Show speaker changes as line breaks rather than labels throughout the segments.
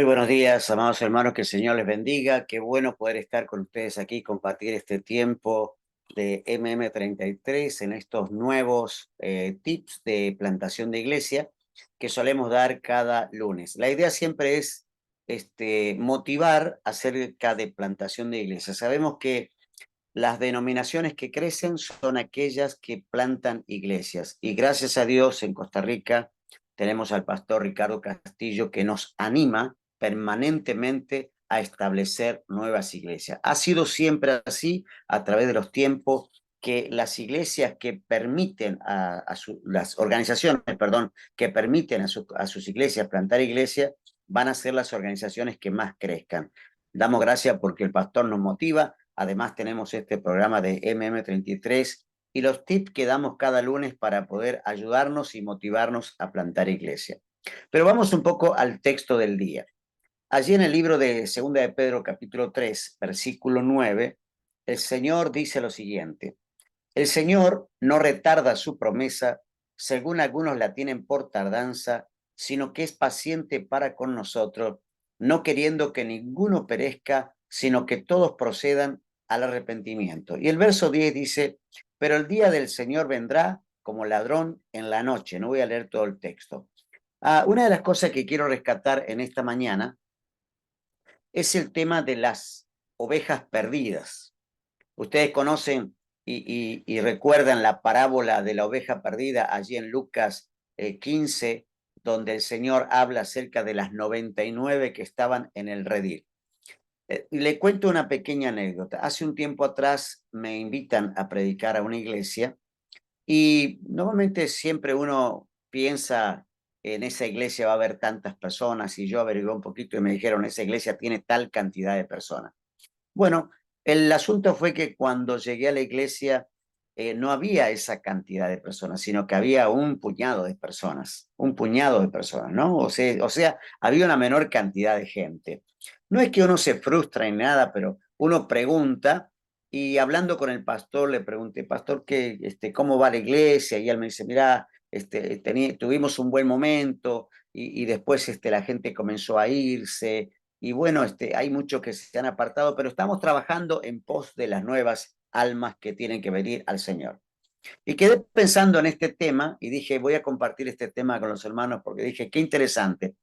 Muy buenos días, amados hermanos, que el Señor les bendiga. Qué bueno poder estar con ustedes aquí, compartir este tiempo de MM33 en estos nuevos tips de plantación de iglesia que solemos dar cada lunes. La idea siempre es motivar acerca de plantación de iglesia. Sabemos que las denominaciones que crecen son aquellas que plantan iglesias. Y gracias a Dios en Costa Rica tenemos al pastor Ricardo Castillo que nos anima permanentemente a establecer nuevas iglesias. Ha sido siempre así a través de los tiempos que las iglesias que permiten las organizaciones, perdón, que permiten a sus iglesias plantar iglesias, van a ser las organizaciones que más crezcan. Damos gracias porque el pastor nos motiva. Además tenemos este programa de MM33 y los tips que damos cada lunes para poder ayudarnos y motivarnos a plantar iglesia. Pero vamos un poco al texto del día. Allí en el libro de Segunda de Pedro, capítulo 3, versículo 9, el Señor dice lo siguiente: el Señor no retarda su promesa, según algunos la tienen por tardanza, sino que es paciente para con nosotros, no queriendo que ninguno perezca, sino que todos procedan al arrepentimiento. Y el verso 10 dice: pero el día del Señor vendrá como ladrón en la noche. No voy a leer todo el texto. Una de las cosas que quiero rescatar en esta mañana es el tema de las ovejas perdidas. Ustedes conocen y recuerdan la parábola de la oveja perdida allí en Lucas 15, donde el Señor habla acerca de las 99 que estaban en el redil. Le cuento una pequeña anécdota. Hace un tiempo atrás me invitan a predicar a una iglesia y normalmente siempre uno piensa en esa iglesia va a haber tantas personas, y yo averigué un poquito y me dijeron esa iglesia tiene tal cantidad de personas. Bueno, el asunto fue que cuando llegué a la iglesia no había esa cantidad de personas, sino que había un puñado de personas, ¿no? O sea, había una menor cantidad de gente. No es que uno se frustra en nada, pero uno pregunta, y hablando con el pastor le pregunté: pastor, ¿cómo va la iglesia? Y él me dice: mira, tuvimos un buen momento y después la gente comenzó a irse. Y bueno, hay muchos que se han apartado, pero estamos trabajando en pos de las nuevas almas que tienen que venir al Señor. Y quedé pensando en este tema y dije, voy a compartir este tema con los hermanos porque dije, qué interesante.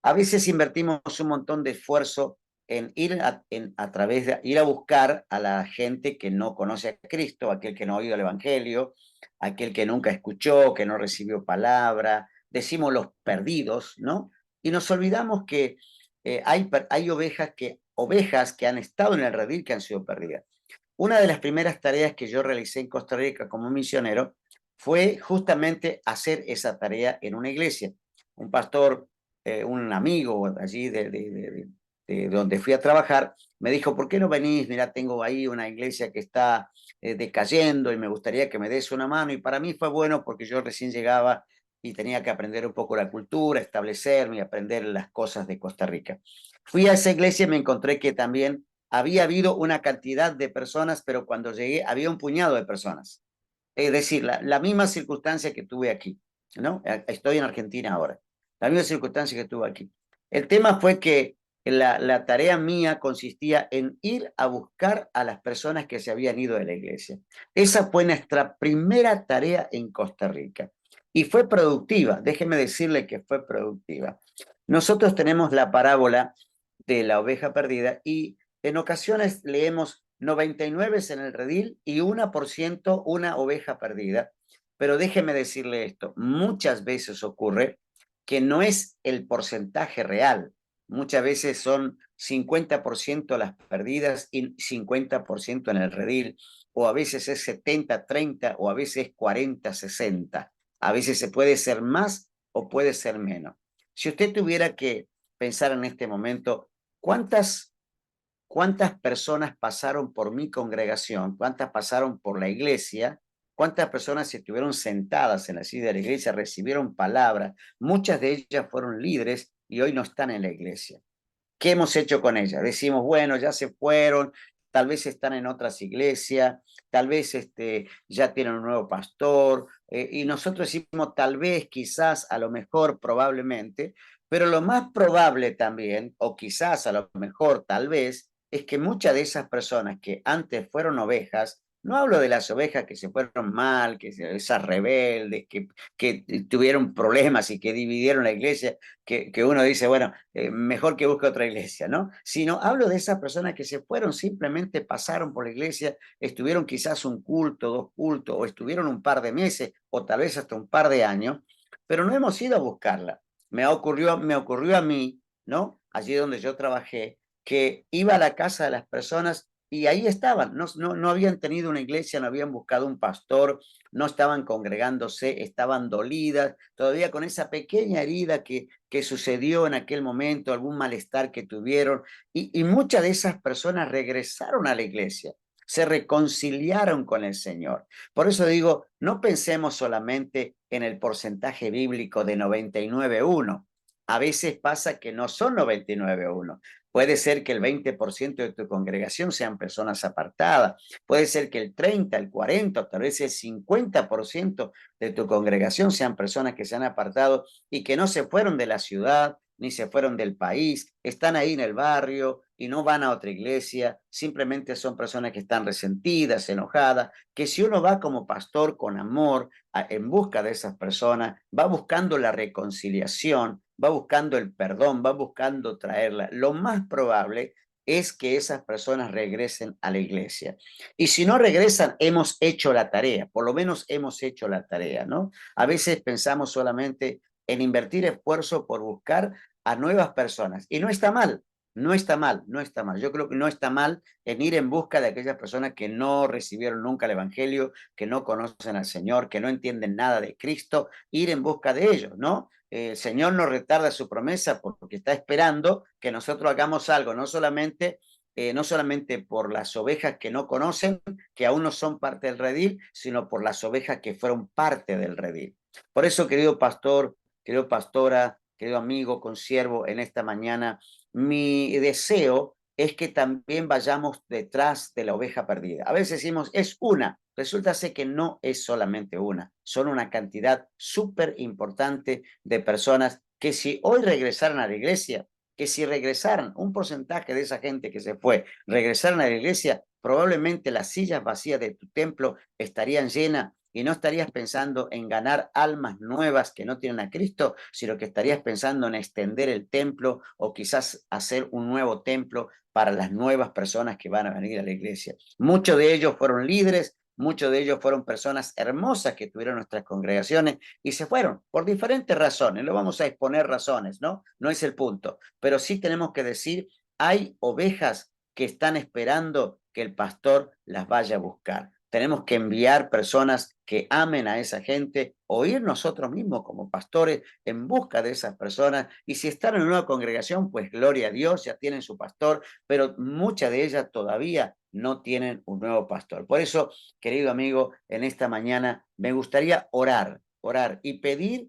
A veces invertimos un montón de esfuerzo en a través de ir a buscar a la gente que no conoce a Cristo, aquel que no ha oído el Evangelio, aquel que nunca escuchó, que no recibió palabra, decimos los perdidos, ¿no? Y nos olvidamos que hay ovejas que han estado en el redil que han sido perdidas. Una de las primeras tareas que yo realicé en Costa Rica como misionero fue justamente hacer esa tarea en una iglesia. Un pastor, un amigo allí de donde fui a trabajar, me dijo: ¿por qué no venís? Mira, tengo ahí una iglesia que está decayendo y me gustaría que me des una mano. Y para mí fue bueno porque yo recién llegaba y tenía que aprender un poco la cultura, establecerme y aprender las cosas de Costa Rica. Fui a esa iglesia y me encontré que también había habido una cantidad de personas, pero cuando llegué había un puñado de personas. Es decir, la misma circunstancia que tuve aquí, ¿no? Estoy en Argentina ahora. La misma circunstancia que tuve aquí. El tema fue que la tarea mía consistía en ir a buscar a las personas que se habían ido de la iglesia. Esa fue nuestra primera tarea en Costa Rica. Y fue productiva, déjeme decirle que fue productiva. Nosotros tenemos la parábola de la oveja perdida y en ocasiones leemos 99 en el redil y 1% una oveja perdida. Pero déjeme decirle esto, muchas veces ocurre que no es el porcentaje real. Muchas veces son 50% las perdidas y 50% en el redil, o a veces es 70-30, o a veces es 40-60. A veces se puede ser más o puede ser menos. Si usted tuviera que pensar en este momento, ¿cuántas personas pasaron por mi congregación? ¿Cuántas pasaron por la iglesia? ¿Cuántas personas estuvieron sentadas en la silla de la iglesia, recibieron palabra? Muchas de ellas fueron líderes y hoy no están en la iglesia. ¿Qué hemos hecho con ellas? Decimos, bueno, ya se fueron, tal vez están en otras iglesias, tal vez ya tienen un nuevo pastor, y nosotros decimos tal vez, quizás, a lo mejor, probablemente, Pero lo más probable también, o quizás a lo mejor tal vez, es que muchas de esas personas que antes fueron ovejas, no hablo de las ovejas que se fueron mal, esas rebeldes, que tuvieron problemas y que dividieron la iglesia, que uno dice, bueno, mejor que busque otra iglesia, ¿no? Sino hablo de esas personas que se fueron, simplemente pasaron por la iglesia, estuvieron quizás un culto, dos cultos, o estuvieron un par de meses, o tal vez hasta un par de años, pero no hemos ido a buscarla. Me ocurrió a mí, ¿no? Allí donde yo trabajé, que iba a la casa de las personas y ahí estaban, no habían tenido una iglesia, no habían buscado un pastor, no estaban congregándose, estaban dolidas, todavía con esa pequeña herida que sucedió en aquel momento, algún malestar que tuvieron, y muchas de esas personas regresaron a la iglesia, se reconciliaron con el Señor. Por eso digo, no pensemos solamente en el porcentaje bíblico de 99,1. A veces pasa que no son 99,1. Puede ser que el 20% de tu congregación sean personas apartadas. Puede ser que el 30, el 40, tal vez el 50% de tu congregación sean personas que se han apartado y que no se fueron de la ciudad ni se fueron del país, están ahí en el barrio y no van a otra iglesia, simplemente son personas que están resentidas, enojadas, que si uno va como pastor con amor en busca de esas personas, va buscando la reconciliación, va buscando el perdón, va buscando traerla. Lo más probable es que esas personas regresen a la iglesia. Y si no regresan, hemos hecho la tarea, por lo menos hemos hecho la tarea, ¿no? A veces pensamos solamente en invertir esfuerzo por buscar a nuevas personas. Y no está mal, no está mal, no está mal. Yo creo que no está mal en ir en busca de aquellas personas que no recibieron nunca el Evangelio, que no conocen al Señor, que no entienden nada de Cristo, ir en busca de ellos, ¿no? El Señor no retarda su promesa porque está esperando que nosotros hagamos algo, no solamente por las ovejas que no conocen, que aún no son parte del redil, sino por las ovejas que fueron parte del redil. Por eso, querido pastor, querido pastora, querido amigo, consiervo, en esta mañana, mi deseo es que también vayamos detrás de la oveja perdida. A veces decimos, es una, resulta ser que no es solamente una, son una cantidad súper importante de personas que si hoy regresaran a la iglesia, que si regresaran un porcentaje de esa gente que se fue, regresaran a la iglesia, probablemente las sillas vacías de tu templo estarían llenas y no estarías pensando en ganar almas nuevas que no tienen a Cristo, sino que estarías pensando en extender el templo o quizás hacer un nuevo templo para las nuevas personas que van a venir a la iglesia. Muchos de ellos fueron líderes, muchos de ellos fueron personas hermosas que tuvieron nuestras congregaciones y se fueron por diferentes razones. No vamos a exponer razones, ¿no? No es el punto, pero sí tenemos que decir, hay ovejas que están esperando que el pastor las vaya a buscar. Tenemos que enviar personas que amen a esa gente o ir nosotros mismos como pastores en busca de esas personas. Y si están en una congregación, pues gloria a Dios, ya tienen su pastor, pero muchas de ellas todavía no tienen un nuevo pastor. Por eso, querido amigo, en esta mañana me gustaría orar y pedir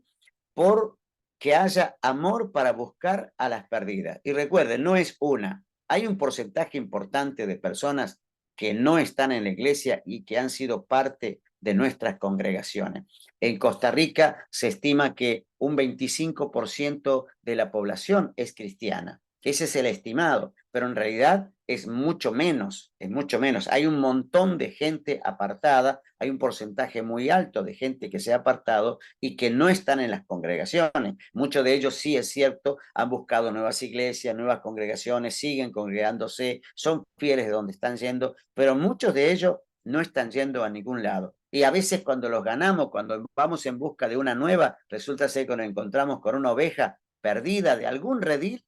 por que haya amor para buscar a las perdidas. Y recuerden, no es una, hay un porcentaje importante de personas que no están en la iglesia y que han sido parte de nuestras congregaciones. En Costa Rica se estima que un 25% de la población es cristiana. Ese es el estimado, pero en realidad es mucho menos, es mucho menos. Hay un montón de gente apartada, hay un porcentaje muy alto de gente que se ha apartado y que no están en las congregaciones. Muchos de ellos, sí es cierto, han buscado nuevas iglesias, nuevas congregaciones, siguen congregándose, son fieles de donde están yendo, pero muchos de ellos no están yendo a ningún lado. Y a veces cuando los ganamos, cuando vamos en busca de una nueva, resulta ser que nos encontramos con una oveja perdida de algún redil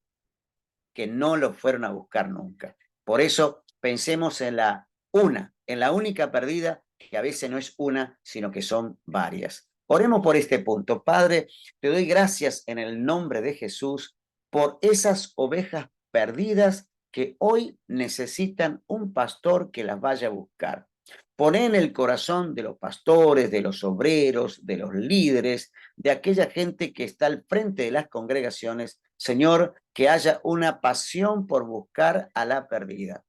que no lo fueron a buscar nunca. Por eso pensemos en la única perdida, que a veces no es una, sino que son varias. Oremos por este punto. Padre, te doy gracias en el nombre de Jesús por esas ovejas perdidas que hoy necesitan un pastor que las vaya a buscar. Poné en el corazón de los pastores, de los obreros, de los líderes, de aquella gente que está al frente de las congregaciones, Señor, que haya una pasión por buscar a la perdida.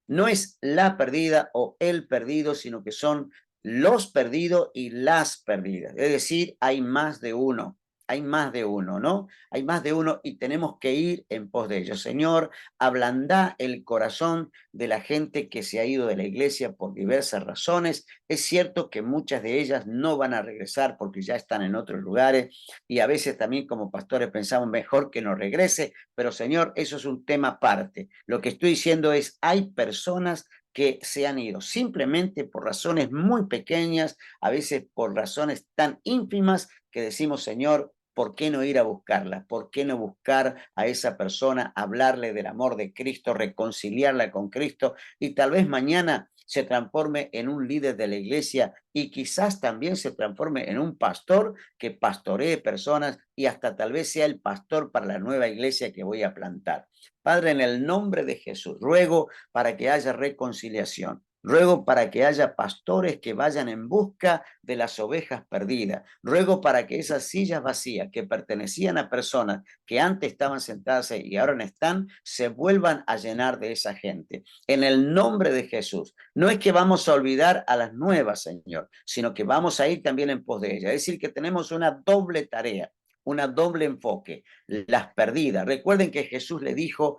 No es la perdida o el perdido, sino que son los perdidos y las perdidas. Es decir, hay más de uno. hay más de uno, ¿no? Hay más de uno y tenemos que ir en pos de ellos. Señor, ablanda el corazón de la gente que se ha ido de la iglesia por diversas razones. Es cierto que muchas de ellas no van a regresar porque ya están en otros lugares y a veces también como pastores pensamos mejor que no regrese, pero Señor, eso es un tema aparte. Lo que estoy diciendo es, hay personas que se han ido simplemente por razones muy pequeñas, a veces por razones tan ínfimas que decimos, Señor, ¿por qué no ir a buscarla? ¿Por qué no buscar a esa persona, hablarle del amor de Cristo, reconciliarla con Cristo y tal vez mañana se transforme en un líder de la iglesia y quizás también se transforme en un pastor que pastoree personas y hasta tal vez sea el pastor para la nueva iglesia que voy a plantar? Padre, en el nombre de Jesús, ruego para que haya reconciliación. Ruego para que haya pastores que vayan en busca de las ovejas perdidas. Ruego para que esas sillas vacías que pertenecían a personas que antes estaban sentadas y ahora no están, se vuelvan a llenar de esa gente. En el nombre de Jesús. No es que vamos a olvidar a las nuevas, Señor, sino que vamos a ir también en pos de ellas. Es decir, que tenemos una doble tarea, una doble enfoque. Las perdidas. Recuerden que Jesús le dijo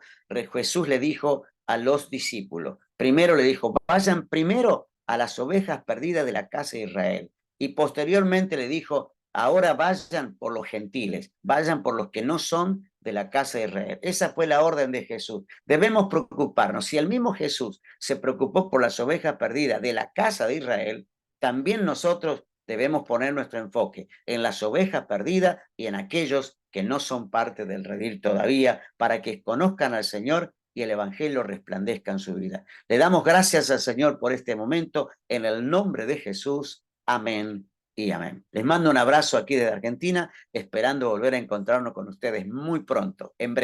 a los discípulos, primero le dijo, vayan primero a las ovejas perdidas de la casa de Israel. Y posteriormente le dijo, ahora vayan por los gentiles, vayan por los que no son de la casa de Israel. Esa fue la orden de Jesús. Debemos preocuparnos. Si el mismo Jesús se preocupó por las ovejas perdidas de la casa de Israel, también nosotros debemos poner nuestro enfoque en las ovejas perdidas y en aquellos que no son parte del redil todavía, para que conozcan al Señor y el Evangelio resplandezca en su vida. Le damos gracias al Señor por este momento, en el nombre de Jesús. Amén y amén. Les mando un abrazo aquí desde Argentina, esperando volver a encontrarnos con ustedes muy pronto, en breve.